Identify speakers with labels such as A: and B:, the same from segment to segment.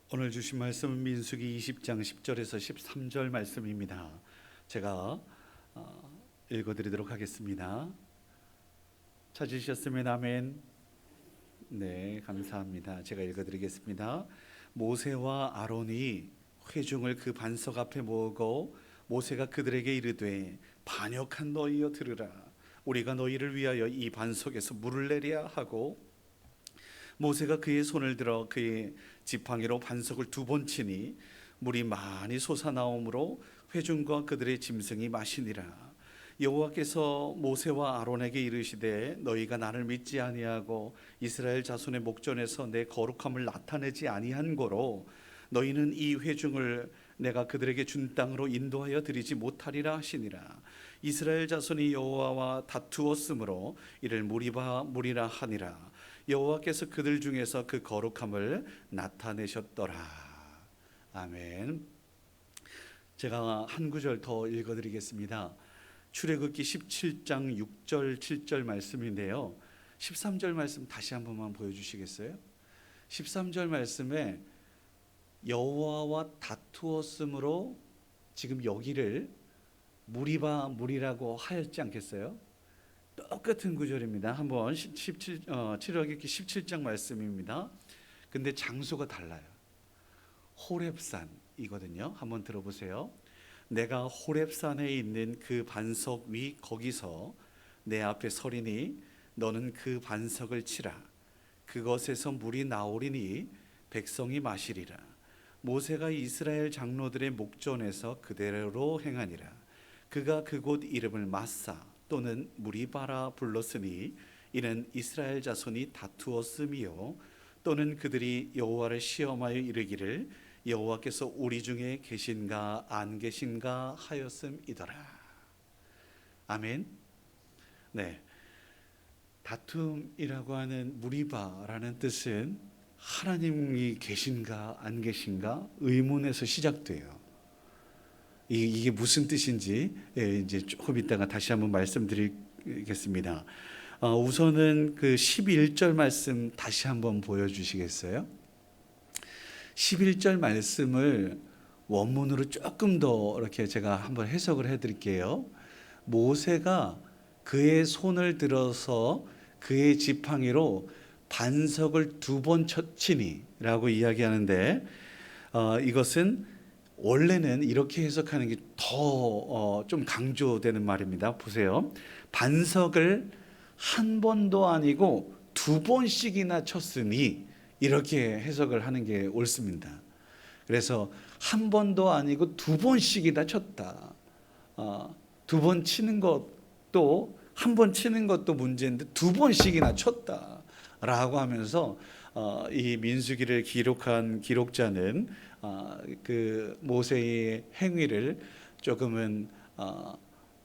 A: 오늘 주신 말씀은 민수기 20장 10절에서 13절 말씀입니다. 제가 읽어드리도록 하겠습니다. 찾으셨으면 아멘. 네, 감사합니다. 제가 읽어드리겠습니다. 모세와 아론이 회중을 그 반석 앞에 모으고 모세가 그들에게 이르되 반역한 너희여 들으라. 우리가 너희를 위하여 이 반석에서 물을 내리야 하고 모세가 그의 손을 들어 그의 지팡이로 반석을 2번 치니 물이 많이 솟아나오므로 회중과 그들의 짐승이 마시니라. 여호와께서 모세와 아론에게 이르시되 너희가 나를 믿지 아니하고 이스라엘 자손의 목전에서 내 거룩함을 나타내지 아니한 고로 너희는 이 회중을 내가 그들에게 준 땅으로 인도하여 드리지 못하리라 하시니라. 이스라엘 자손이 여호와와 다투었으므로 이를 무리라 하니라. 여호와께서 그들 중에서 그 거룩함을 나타내셨더라. 아멘. 제가 한 구절 더 읽어드리겠습니다. 출애굽기 17장 6절 7절 말씀인데요, 13절 말씀 다시 한 번만 보여주시겠어요? 13절 말씀에 여호와와 다투었으므로 지금 여기를 무리라고 하였지 않겠어요? 똑같은 구절입니다. 한번 출애굽기 17장 말씀입니다. 근데 장소가 달라요. 호렙산이거든요. 한번 들어보세요. 내가 호렙산에 있는 그 반석 위 거기서 내 앞에 서리니 너는 그 반석을 치라. 그것에서 물이 나오리니 백성이 마시리라. 모세가 이스라엘 장로들의 목전에서 그대로 행하니라. 그가 그곳 이름을 마사 또는 무리바라 불렀으니 이는 이스라엘 자손이 다투었음이요 또는 그들이 여호와를 시험하여 이르기를 여호와께서 우리 중에 계신가 안 계신가 하였음이더라. 아멘. 네, 다툼이라고 하는 무리바라는 뜻은 하나님이 계신가 안 계신가 의문에서 시작돼요. 이게 무슨 뜻인지 이제 조금 있다가 다시 한번 말씀드리겠습니다. 우선은 그 11절 말씀 다시 한번 보여주시겠어요? 11절 말씀을 원문으로 조금 더 이렇게 제가 한번 해석을 해드릴게요. 모세가 그의 손을 들어서 그의 지팡이로 반석을 2번 치니 라고 이야기하는데, 이것은 원래는 이렇게 해석하는 게 더 좀 강조되는 말입니다. 보세요. 반석을 한 번도 아니고 2번씩이나 쳤으니 이렇게 해석을 하는 게 옳습니다. 그래서 한 번도 아니고 2번씩이나 쳤다. 2번 치는 것도, 한 번 치는 것도 문제인데 2번씩이나 쳤다라고 하면서 이 민수기를 기록한 기록자는 그 모세의 행위를 조금은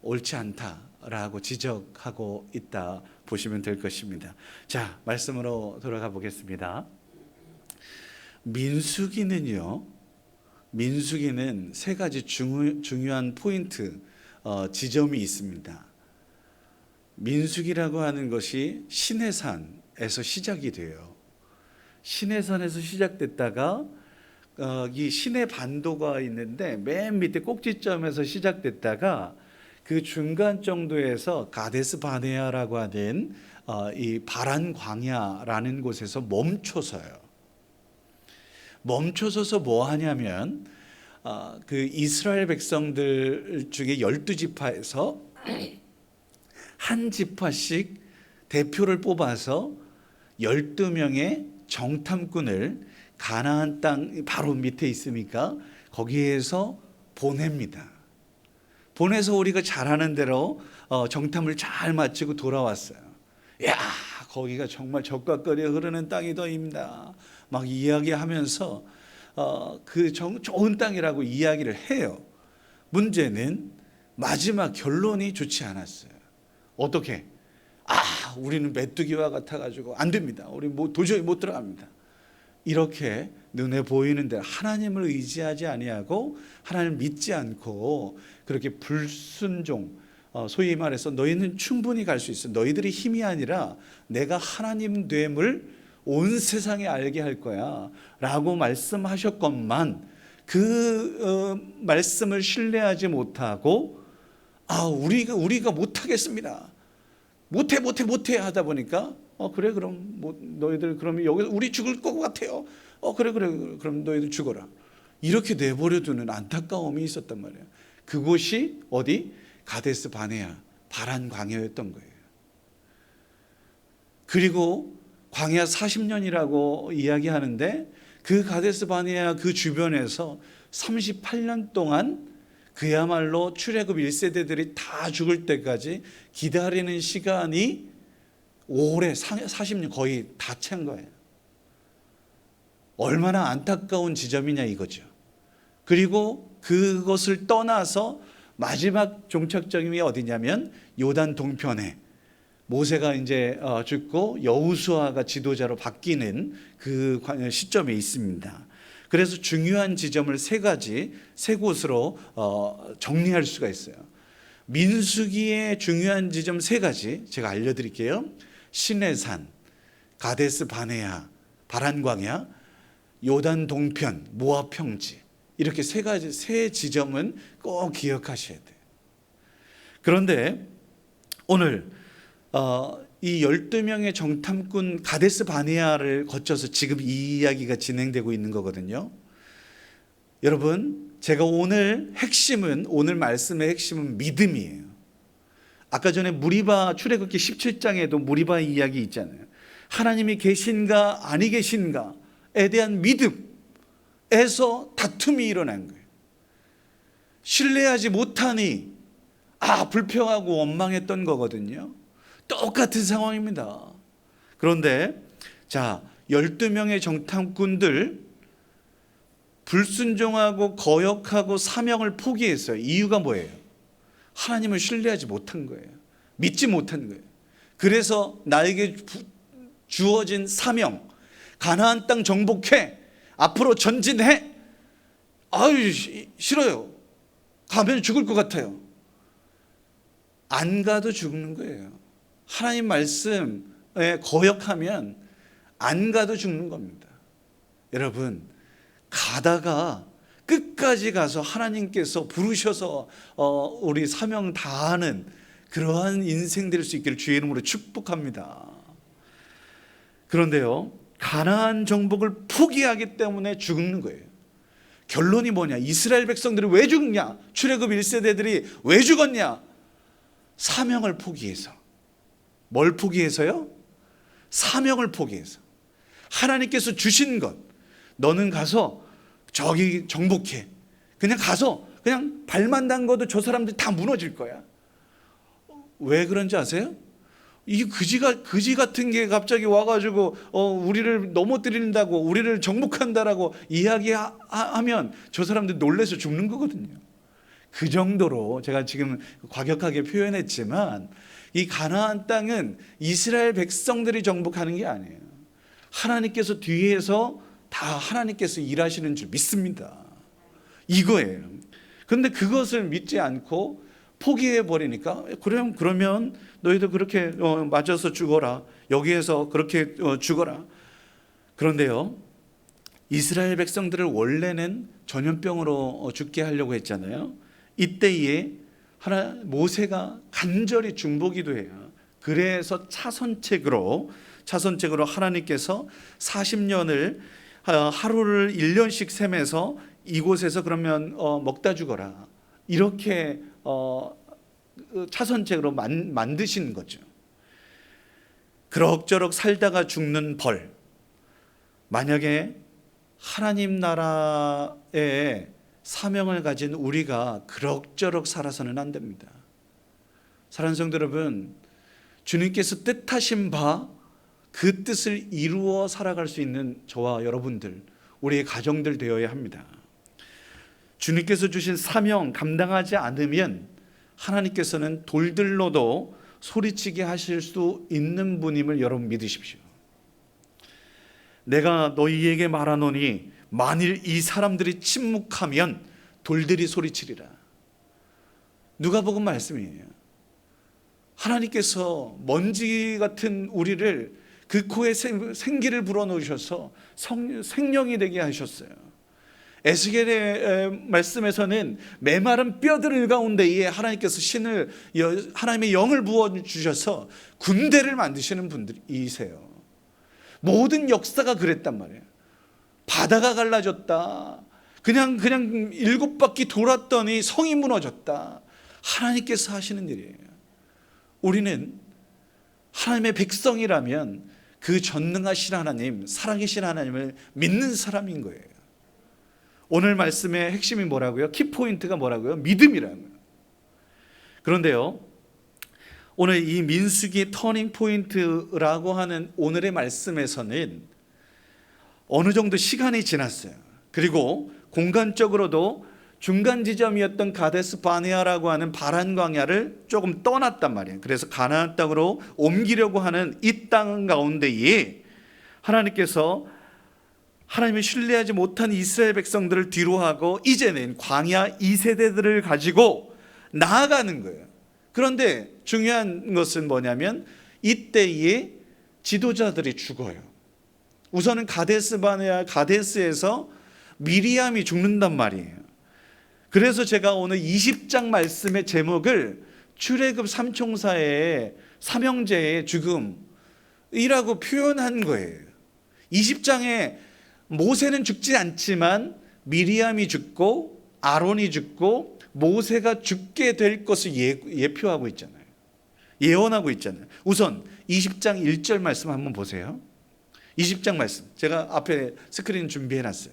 A: 옳지 않다라고 지적하고 있다 보시면 될 것입니다. 자, 말씀으로 돌아가 보겠습니다. 민수기는 3가지 중요한 포인트, 지점이 있습니다. 민수기라고 하는 것이 시내산에서 시작이 돼요. 시내산에서 시작됐다가 이 시내 반도가 있는데 맨 밑에 꼭지점에서 시작됐다가 그 중간 정도에서 가데스 바네아라고 하는 이 바란 광야라는 곳에서 멈춰서서 뭐 하냐면 그 이스라엘 백성들 중에 12지파에서 한 지파씩 대표를 뽑아서 12명의 정탐꾼을 가나안 땅 바로 밑에 있으니까 거기에서 보냅니다. 보내서 우리가 잘하는 대로 정탐을 잘 마치고 돌아왔어요. 야, 거기가 정말 적과거리에 흐르는 땅이더입니다. 막 이야기하면서 그 좋은 땅이라고 이야기를 해요. 문제는 마지막 결론이 좋지 않았어요. 어떻게? 우리는 메뚜기와 같아가지고 안 됩니다. 우리 도저히 못 들어갑니다. 이렇게 눈에 보이는데 하나님을 의지하지 아니하고 하나님을 믿지 않고 그렇게 불순종, 소위 말해서 너희는 충분히 갈 수 있어. 너희들이 힘이 아니라 내가 하나님 됨을 온 세상에 알게 할 거야 라고 말씀하셨건만 그 말씀을 신뢰하지 못하고 우리가 못하겠습니다. 못해 하다 보니까 그래 그럼 너희들 그럼 여기 우리 죽을 것 같아요. 그래 그럼 너희들 죽어라. 이렇게 내버려두는 안타까움이 있었단 말이에요. 그곳이 어디? 가데스 바네아 바란 광야였던 거예요. 그리고 광야 40년이라고 이야기하는데 그 가데스 바네아 그 주변에서 38년 동안 그야말로 출애굽 1세대들이 다 죽을 때까지 기다리는 시간이 오래 40년 거의 다 찬 거예요. 얼마나 안타까운 지점이냐 이거죠. 그리고 그것을 떠나서 마지막 종착점이 어디냐면 요단 동편에 모세가 이제 죽고 여호수아가 지도자로 바뀌는 그 시점에 있습니다. 그래서 중요한 지점을 세 곳으로 정리할 수가 있어요. 민수기의 중요한 지점 3가지 제가 알려드릴게요. 시내산, 가데스 바네아, 바란 광야, 요단 동편, 모압 평지. 이렇게 세 지점은 꼭 기억하셔야 돼요. 그런데 오늘 이 12명의 정탐꾼 가데스 바네아를 거쳐서 지금 이 이야기가 진행되고 있는 거거든요. 여러분, 제가 오늘 말씀의 핵심은 믿음이에요. 아까 전에 무리바 출애굽기 17장에도 무리바 이야기 있잖아요. 하나님이 계신가 아니 계신가에 대한 믿음에서 다툼이 일어난 거예요. 신뢰하지 못하니 불평하고 원망했던 거거든요. 똑같은 상황입니다. 그런데 12명의 정탐꾼들 불순종하고 거역하고 사명을 포기했어요. 이유가 뭐예요? 하나님을 신뢰하지 못한 거예요. 믿지 못한 거예요. 그래서 나에게 주어진 사명, 가나안 땅 정복해, 앞으로 전진해. 싫어요. 가면 죽을 것 같아요. 안 가도 죽는 거예요. 하나님 말씀에 거역하면 안 가도 죽는 겁니다. 여러분, 가다가 끝까지 가서 하나님께서 부르셔서 우리 사명 다하는 그러한 인생 될 수 있기를 주의 이름으로 축복합니다. 그런데요, 가나안 정복을 포기하기 때문에 죽는 거예요. 결론이 뭐냐? 이스라엘 백성들이 왜 죽냐? 출애굽 1세대들이 왜 죽었냐? 사명을 포기해서. 뭘 포기해서요? 사명을 포기해서. 하나님께서 주신 것, 너는 가서 저기 정복해. 그냥 가서 그냥 발만 담궈도 저 사람들이 다 무너질 거야. 왜 그런지 아세요? 이 그지 같은 게 갑자기 와가지고 우리를 넘어뜨린다고, 우리를 정복한다라고 이야기하면 저 사람들 놀라서 죽는 거거든요. 그 정도로 제가 지금 과격하게 표현했지만 이 가나안 땅은 이스라엘 백성들이 정복하는 게 아니에요. 하나님께서 뒤에서 다 하나님께서 일하시는 줄 믿습니다. 이거예요. 그런데 그것을 믿지 않고 포기해 버리니까 그러면 너희도 그렇게 맞아서 죽어라. 여기에서 그렇게 죽어라. 그런데요, 이스라엘 백성들을 원래는 전염병으로 죽게 하려고 했잖아요. 이때에 모세가 간절히 중보기도 해요. 그래서 차선책으로 하나님께서 40년을 하루를 1년씩 셈해서 이곳에서 그러면 먹다 죽어라. 이렇게 차선책으로 만드신 거죠. 그럭저럭 살다가 죽는 벌. 만약에 하나님 나라에 사명을 가진 우리가 그럭저럭 살아서는 안 됩니다. 사랑하는 성도 여러분, 주님께서 뜻하신 바 그 뜻을 이루어 살아갈 수 있는 저와 여러분들, 우리의 가정들 되어야 합니다. 주님께서 주신 사명 감당하지 않으면 하나님께서는 돌들로도 소리치게 하실 수 있는 분임을 여러분 믿으십시오. 내가 너희에게 말하노니 만일 이 사람들이 침묵하면 돌들이 소리치리라. 누가복음 말씀이에요. 하나님께서 먼지 같은 우리를 그 코에 생기를 불어넣으셔서 생명이 되게 하셨어요. 에스겔의 말씀에서는 메마른 뼈들 가운데에 하나님께서 하나님의 영을 부어주셔서 군대를 만드시는 분들이세요. 모든 역사가 그랬단 말이에요. 바다가 갈라졌다. 그냥 7바퀴 돌았더니 성이 무너졌다. 하나님께서 하시는 일이에요. 우리는 하나님의 백성이라면 그 전능하신 하나님, 살아계신 하나님을 믿는 사람인 거예요. 오늘 말씀의 핵심이 뭐라고요? 키포인트가 뭐라고요? 믿음이라는 거예요. 그런데요, 오늘 이 민수기 터닝 포인트라고 하는 오늘의 말씀에서는 어느 정도 시간이 지났어요. 그리고 공간적으로도 중간 지점이었던 가데스 바네아라고 하는 바란 광야를 조금 떠났단 말이에요. 그래서 가나안 땅으로 옮기려고 하는 이 땅 가운데에 하나님께서 하나님을 신뢰하지 못한 이스라엘 백성들을 뒤로하고 이제는 광야 2세대들을 가지고 나아가는 거예요. 그런데 중요한 것은 뭐냐면 이때에 지도자들이 죽어요. 우선은 가데스 바네아 가데스에서 미리암이 죽는단 말이에요. 그래서 제가 오늘 20장 말씀의 제목을 출애굽 삼총사의 삼형제의 죽음이라고 표현한 거예요. 20장에 모세는 죽지 않지만 미리암이 죽고 아론이 죽고 모세가 죽게 될 것을 예표하고 있잖아요. 예언하고 있잖아요. 우선 20장 1절 말씀 한번 보세요. 20장 말씀 제가 앞에 스크린 준비해놨어요.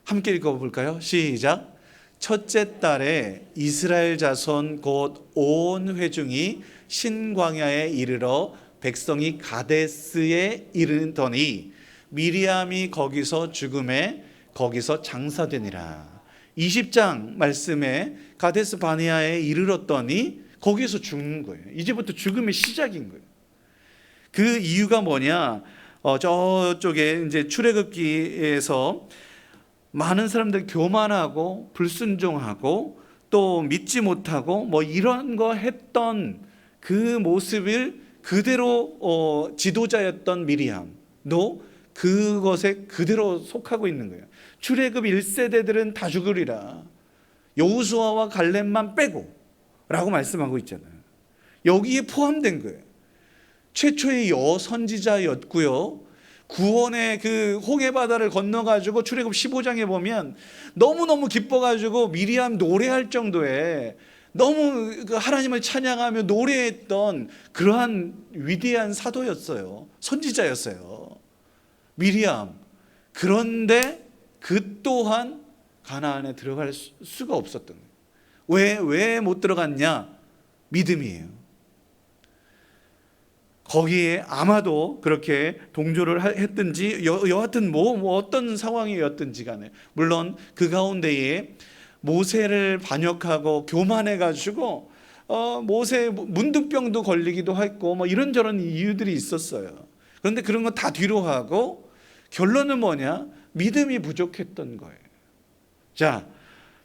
A: 함께 읽어볼까요? 시작. 첫째 달에 이스라엘 자손 곧 온 회중이 신광야에 이르러 백성이 가데스에 이르더니 미리암이 거기서 죽음에 거기서 장사되니라. 20장 말씀에 가데스 바네아에 이르렀더니 거기서 죽는 거예요. 이제부터 죽음의 시작인 거예요. 그 이유가 뭐냐? 저쪽에 이제 출애굽기에서 많은 사람들이 교만하고 불순종하고 또 믿지 못하고 뭐 이런 거 했던 그 모습을 그대로 지도자였던 미리암도 그것에 그대로 속하고 있는 거예요. 출애굽 1세대들은 다 죽으리라. 여호수아와 갈렙만 빼고 라고 말씀하고 있잖아요. 여기에 포함된 거예요. 최초의 여선지자였고요. 구원의 그 홍해바다를 건너가지고 출애굽 15장에 보면 너무너무 기뻐가지고 미리암 노래할 정도의 너무 하나님을 찬양하며 노래했던 그러한 위대한 사도였어요. 선지자였어요. 미리암. 그런데 그 또한 가나안에 들어갈 수가 없었던 거예요. 왜 못 들어갔냐? 믿음이에요. 거기에 아마도 그렇게 동조를 했든지 여하튼 뭐 어떤 상황이었든지 간에 물론 그 가운데에 모세를 반역하고 교만해가지고 모세 문둥병도 걸리기도 했고 뭐 이런저런 이유들이 있었어요. 그런데 그런 거 다 뒤로 하고 결론은 뭐냐? 믿음이 부족했던 거예요. 자,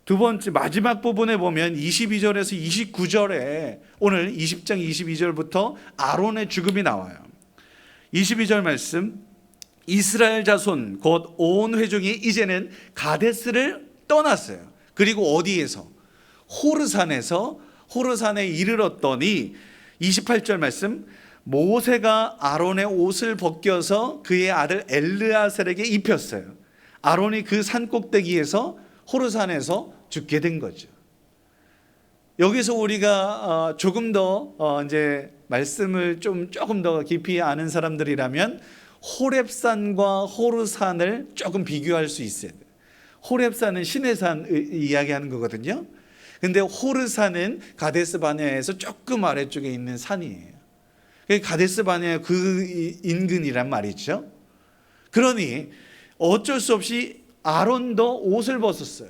A: 두 번째 마지막 부분에 보면 22절에서 29절에 오늘 20장 22절부터 아론의 죽음이 나와요. 22절 말씀, 이스라엘 자손 곧 온 회중이 이제는 가데스를 떠났어요. 그리고 어디에서? 호르산에 이르렀더니 28절 말씀, 모세가 아론의 옷을 벗겨서 그의 아들 엘르아셀에게 입혔어요. 아론이 그 산 꼭대기에서 호르산에서 죽게 된 거죠. 여기서 우리가 조금 더 이제 말씀을 조금 더 깊이 아는 사람들이라면 호렙산과 호르산을 조금 비교할 수 있어요. 호렙산은 신의 산 이야기하는 거거든요. 근데 호르산은 가데스 바네아에서 조금 아래쪽에 있는 산이에요. 가데스 바네아 그 인근이란 말이죠. 그러니 어쩔 수 없이 아론도 옷을 벗었어요.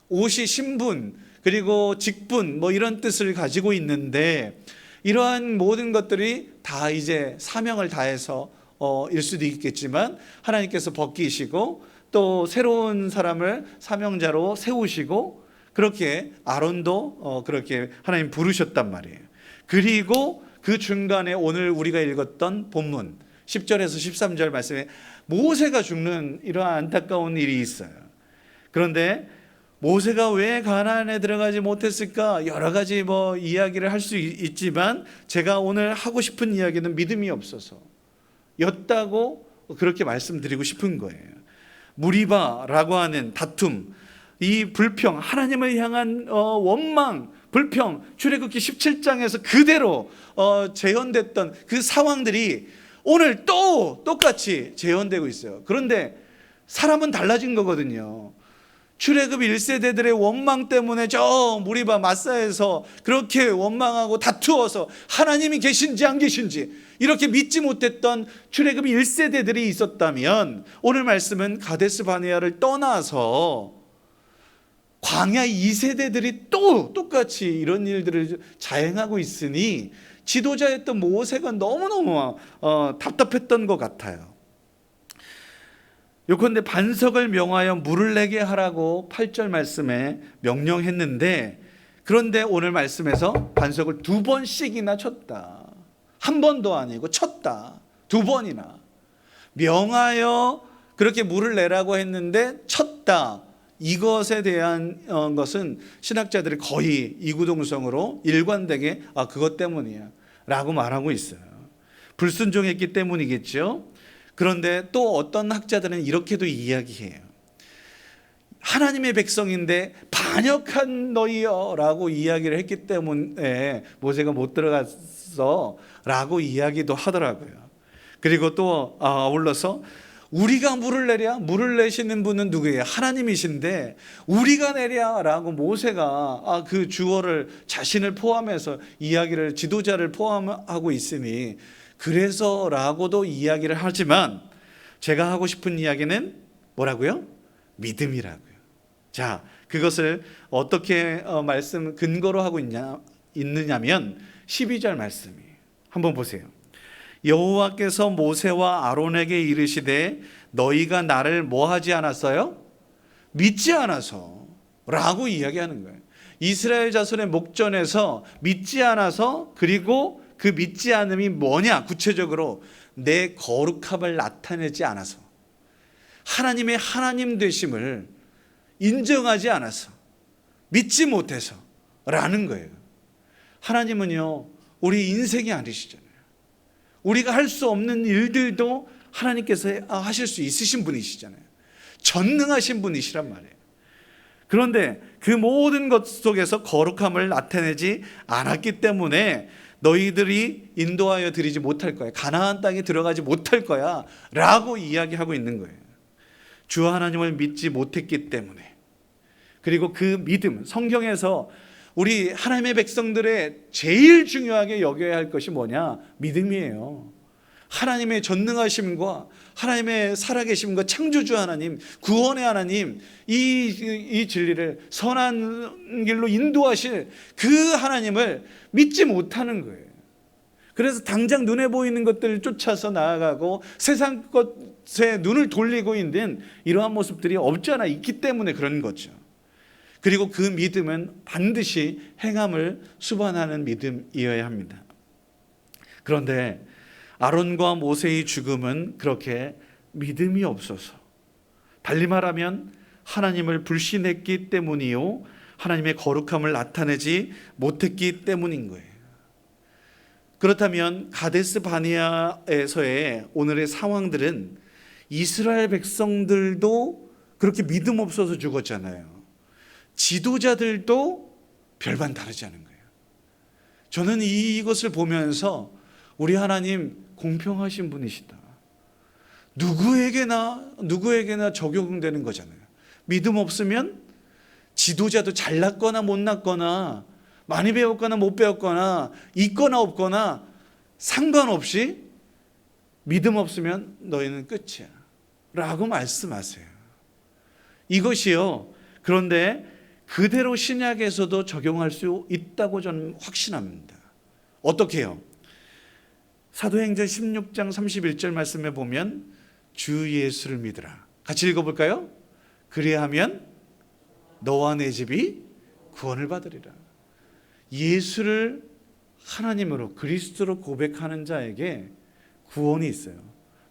A: 옷이 신분 그리고 직분 뭐 이런 뜻을 가지고 있는데 이러한 모든 것들이 다 이제 사명을 다해서 일 수도 있겠지만 하나님께서 벗기시고 또 새로운 사람을 사명자로 세우시고 그렇게 아론도 그렇게 하나님 부르셨단 말이에요. 그리고 그 중간에 오늘 우리가 읽었던 본문 10절에서 13절 말씀에 모세가 죽는 이러한 안타까운 일이 있어요. 그런데 모세가 왜 가나안에 들어가지 못했을까? 여러 가지 이야기를 할 수 있지만 제가 오늘 하고 싶은 이야기는 믿음이 없어서 였다고 그렇게 말씀드리고 싶은 거예요. 무리바라고 하는 다툼, 이 불평, 하나님을 향한 원망, 불평, 출애굽기 17장에서 그대로 재현됐던 그 상황들이 오늘 또 똑같이 재현되고 있어요. 그런데 사람은 달라진 거거든요. 출애굽 1세대들의 원망 때문에 저 무리바 마사에서 그렇게 원망하고 다투어서 하나님이 계신지 안 계신지 이렇게 믿지 못했던 출애굽 1세대들이 있었다면 오늘 말씀은 가데스 바네아를 떠나서 광야 2세대들이 또 똑같이 이런 일들을 자행하고 있으니 지도자였던 모세가 너무너무 답답했던 것 같아요. 요컨대 반석을 명하여 물을 내게 하라고 8절 말씀에 명령했는데, 그런데 오늘 말씀에서 반석을 2번씩이나 쳤다. 한 번도 아니고 쳤다. 2번이나. 명하여 그렇게 물을 내라고 했는데 쳤다. 이것에 대한 것은 신학자들이 거의 이구동성으로 일관되게 그것 때문이야 라고 말하고 있어요. 불순종했기 때문이겠죠. 그런데 또 어떤 학자들은 이렇게도 이야기해요. 하나님의 백성인데 반역한 너희여 라고 이야기를 했기 때문에 모세가 못 들어갔어 라고 이야기도 하더라고요. 그리고 또 아울러서 우리가 물을 내랴? 물을 내시는 분은 누구예요? 하나님이신데 우리가 내랴? 라고 모세가 그 주어를 자신을 포함해서 이야기를, 지도자를 포함하고 있으니 그래서 라고도 이야기를 하지만 제가 하고 싶은 이야기는 뭐라고요? 믿음이라고요. 자, 그것을 어떻게 근거로 하고 있느냐면 12절 말씀이에요. 한번 보세요. 여호와께서 모세와 아론에게 이르시되 너희가 나를 뭐 하지 않았어요? 믿지 않아서 라고 이야기하는 거예요. 이스라엘 자손의 목전에서 믿지 않아서, 그리고 그 믿지 않음이 뭐냐? 구체적으로 내 거룩함을 나타내지 않아서, 하나님의 하나님 되심을 인정하지 않아서, 믿지 못해서 라는 거예요. 하나님은요, 우리 인생이 아니시잖아요. 우리가 할 수 없는 일들도 하나님께서 하실 수 있으신 분이시잖아요. 전능하신 분이시란 말이에요. 그런데 그 모든 것 속에서 거룩함을 나타내지 않았기 때문에 너희들이 인도하여 드리지 못할 거야, 가나안 땅에 들어가지 못할 거야 라고 이야기하고 있는 거예요. 주 하나님을 믿지 못했기 때문에. 그리고 그 믿음, 성경에서 우리 하나님의 백성들의 제일 중요하게 여겨야 할 것이 뭐냐? 믿음이에요. 하나님의 전능하심과 하나님의 살아계심과 창조주 하나님, 구원의 하나님, 이 진리를 선한 길로 인도하실 그 하나님을 믿지 못하는 거예요. 그래서 당장 눈에 보이는 것들을 쫓아서 나아가고 세상 것에 눈을 돌리고 있는 이러한 모습들이 없잖아 있기 때문에 그런 거죠. 그리고 그 믿음은 반드시 행함을 수반하는 믿음이어야 합니다. 그런데 아론과 모세의 죽음은 그렇게 믿음이 없어서, 달리 말하면 하나님을 불신했기 때문이요, 하나님의 거룩함을 나타내지 못했기 때문인 거예요. 그렇다면 가데스 바네아에서의 오늘의 상황들은 이스라엘 백성들도 그렇게 믿음 없어서 죽었잖아요. 지도자들도 별반 다르지 않은 거예요. 저는 이것을 보면서 우리 하나님 공평하신 분이시다. 누구에게나 적용되는 거잖아요. 믿음 없으면 지도자도 잘났거나 못났거나 많이 배웠거나 못 배웠거나 있거나 없거나 상관없이 믿음 없으면 너희는 끝이야 라고 말씀하세요. 이것이요, 그런데 그대로 신약에서도 적용할 수 있다고 저는 확신합니다. 어떻게 해요? 사도행전 16장 31절 말씀에 보면 주 예수를 믿으라. 같이 읽어볼까요? 그리하면 너와 내 집이 구원을 받으리라. 예수를 하나님으로, 그리스도로 고백하는 자에게 구원이 있어요.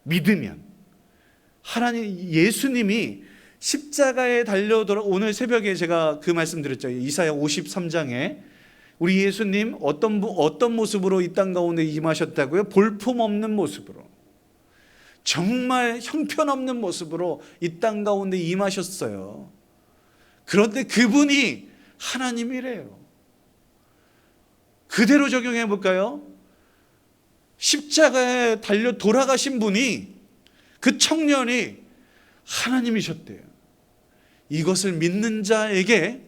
A: 믿으면, 하나님 예수님이 십자가에 달려 돌아, 오늘 새벽에 제가 그 말씀 드렸죠. 이사야 53장에 우리 예수님 어떤 모습으로 이 땅 가운데 임하셨다고요? 볼품없는 모습으로, 정말 형편없는 모습으로 이 땅 가운데 임하셨어요. 그런데 그분이 하나님이래요. 그대로 적용해 볼까요? 십자가에 달려 돌아가신 분이, 그 청년이 하나님이셨대요. 이것을 믿는 자에게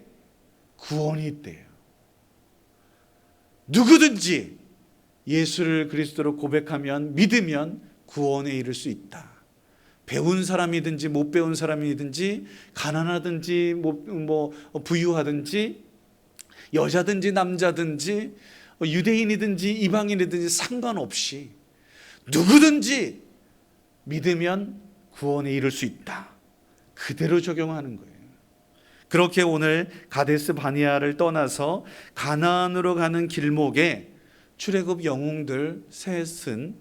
A: 구원이 있대요. 누구든지 예수를 그리스도로 고백하면, 믿으면 구원에 이를 수 있다. 배운 사람이든지 못 배운 사람이든지, 가난하든지 부유하든지, 여자든지 남자든지, 유대인이든지 이방인이든지 상관없이 누구든지 믿으면 구원에 이를 수 있다. 그대로 적용하는 거예요. 그렇게 오늘 가데스 바니아를 떠나서 가나안으로 가는 길목에 출애굽 영웅들 셋은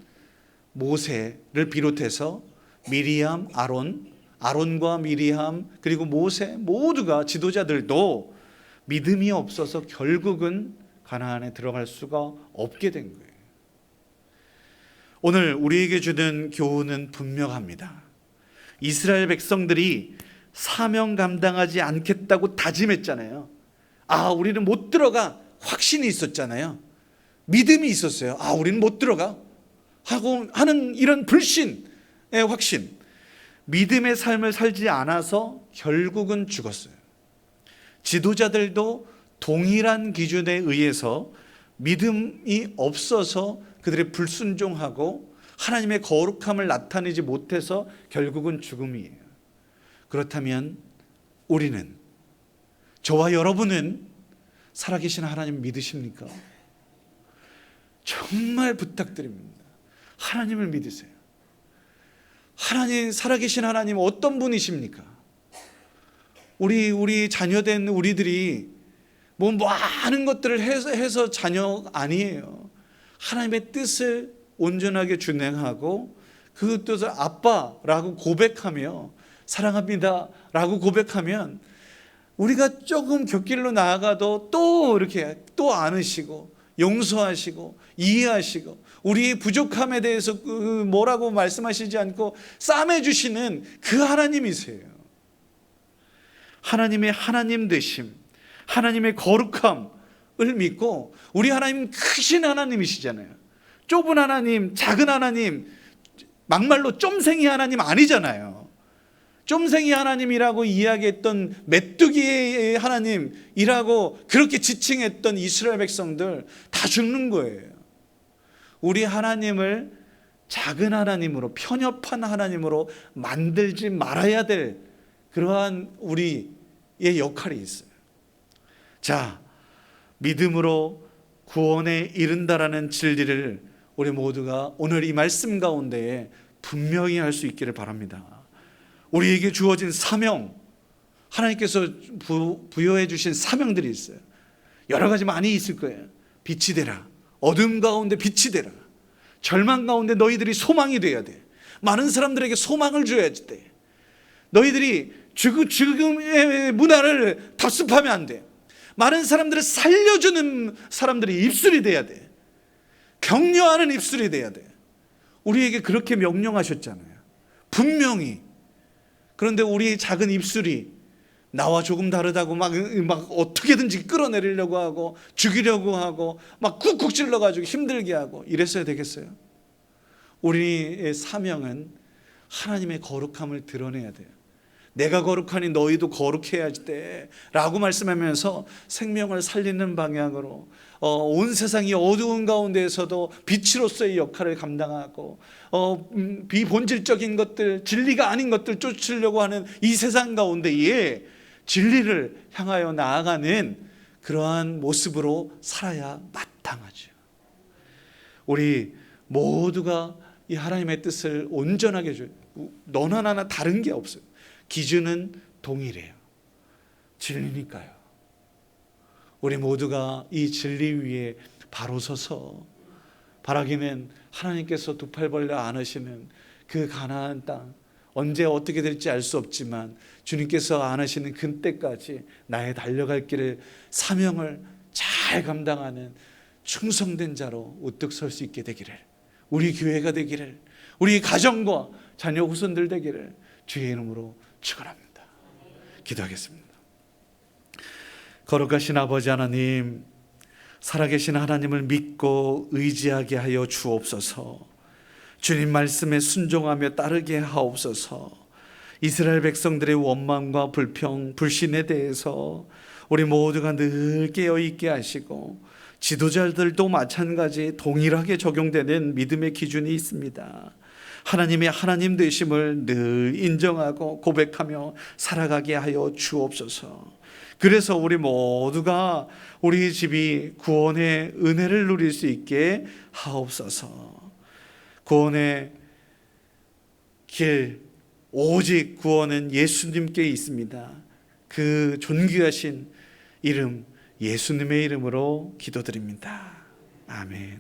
A: 모세를 비롯해서 미리암, 아론과 미리암, 그리고 모세 모두가, 지도자들도 믿음이 없어서 결국은 가나안에 들어갈 수가 없게 된 거예요. 오늘 우리에게 주는 교훈은 분명합니다. 이스라엘 백성들이 사명 감당하지 않겠다고 다짐했잖아요. 우리는 못 들어가, 확신이 있었잖아요. 믿음이 있었어요. 우리는 못 들어가 하고 하는 이런 불신의 확신, 믿음의 삶을 살지 않아서 결국은 죽었어요. 지도자들도 동일한 기준에 의해서 믿음이 없어서 그들의 불순종하고 하나님의 거룩함을 나타내지 못해서 결국은 죽음이에요. 그렇다면 우리는, 저와 여러분은 살아계신 하나님 믿으십니까? 정말 부탁드립니다. 하나님을 믿으세요. 하나님, 살아계신 하나님 어떤 분이십니까? 우리 자녀된 우리들이 많은 것들을 해서 자녀 아니에요. 하나님의 뜻을 온전하게 준행하고 그 뜻을 아빠라고 고백하며, 사랑합니다 라고 고백하면, 우리가 조금 곁길로 나아가도 또 이렇게 또 안으시고 용서하시고 이해하시고 우리의 부족함에 대해서 뭐라고 말씀하시지 않고 싸매 주시는 그 하나님이세요. 하나님의 하나님 되심, 하나님의 거룩함을 믿고, 우리 하나님 크신 하나님이시잖아요. 좁은 하나님, 작은 하나님, 막말로 쫌생이 하나님 아니잖아요. 쫌생이 하나님이라고 이야기했던 메뚜기의 하나님이라고 그렇게 지칭했던 이스라엘 백성들 다 죽는 거예요. 우리 하나님을 작은 하나님으로, 편협한 하나님으로 만들지 말아야 될 그러한 우리의 역할이 있어요. 자, 믿음으로 구원에 이른다라는 진리를 우리 모두가 오늘 이 말씀 가운데에 분명히 할 수 있기를 바랍니다. 우리에게 주어진 사명, 하나님께서 부여해 주신 사명들이 있어요. 여러 가지 많이 있을 거예요. 빛이 되라, 어둠 가운데 빛이 되라, 절망 가운데 너희들이 소망이 돼야 돼. 많은 사람들에게 소망을 줘야 돼. 너희들이 죽음의 문화를 답습하면 안 돼. 많은 사람들을 살려주는 사람들이 입술이 돼야 돼. 격려하는 입술이 돼야 돼. 우리에게 그렇게 명령하셨잖아요, 분명히. 그런데 우리의 작은 입술이 나와 조금 다르다고 막 어떻게든지 끌어내리려고 하고, 죽이려고 하고, 막 쿡쿡 찔러가지고 힘들게 하고 이랬어야 되겠어요? 우리의 사명은 하나님의 거룩함을 드러내야 돼요. 내가 거룩하니 너희도 거룩해야 돼 라고 말씀하면서 생명을 살리는 방향으로, 온 세상이 어두운 가운데에서도 빛으로서의 역할을 감당하고, 비본질적인 것들, 진리가 아닌 것들 쫓으려고 하는 이 세상 가운데에 진리를 향하여 나아가는 그러한 모습으로 살아야 마땅하죠. 우리 모두가 이 하나님의 뜻을 온전하게 해줘요. 너나 나나 다른 게 없어요. 기준은 동일해요. 진리니까요. 우리 모두가 이 진리 위에 바로 서서 바라기는 하나님께서 두 팔 벌려 안으시는 그 가나안 땅, 언제 어떻게 될지 알 수 없지만 주님께서 안으시는 그때까지 나의 달려갈 길을, 사명을 잘 감당하는 충성된 자로 우뚝 설 수 있게 되기를, 우리 교회가 되기를, 우리 가정과 자녀 후손들 되기를 주의 이름으로 축원합니다. 기도하겠습니다. 거룩하신 아버지 하나님, 살아계신 하나님을 믿고 의지하게 하여 주옵소서. 주님 말씀에 순종하며 따르게 하옵소서. 이스라엘 백성들의 원망과 불평, 불신에 대해서 우리 모두가 늘 깨어있게 하시고, 지도자들도 마찬가지 동일하게 적용되는 믿음의 기준이 있습니다. 하나님의 하나님 되심을 늘 인정하고 고백하며 살아가게 하여 주옵소서. 그래서 우리 모두가 우리 집이 구원의 은혜를 누릴 수 있게 하옵소서. 구원의 길, 오직 구원은 예수님께 있습니다. 그 존귀하신 이름, 예수님의 이름으로 기도드립니다. 아멘.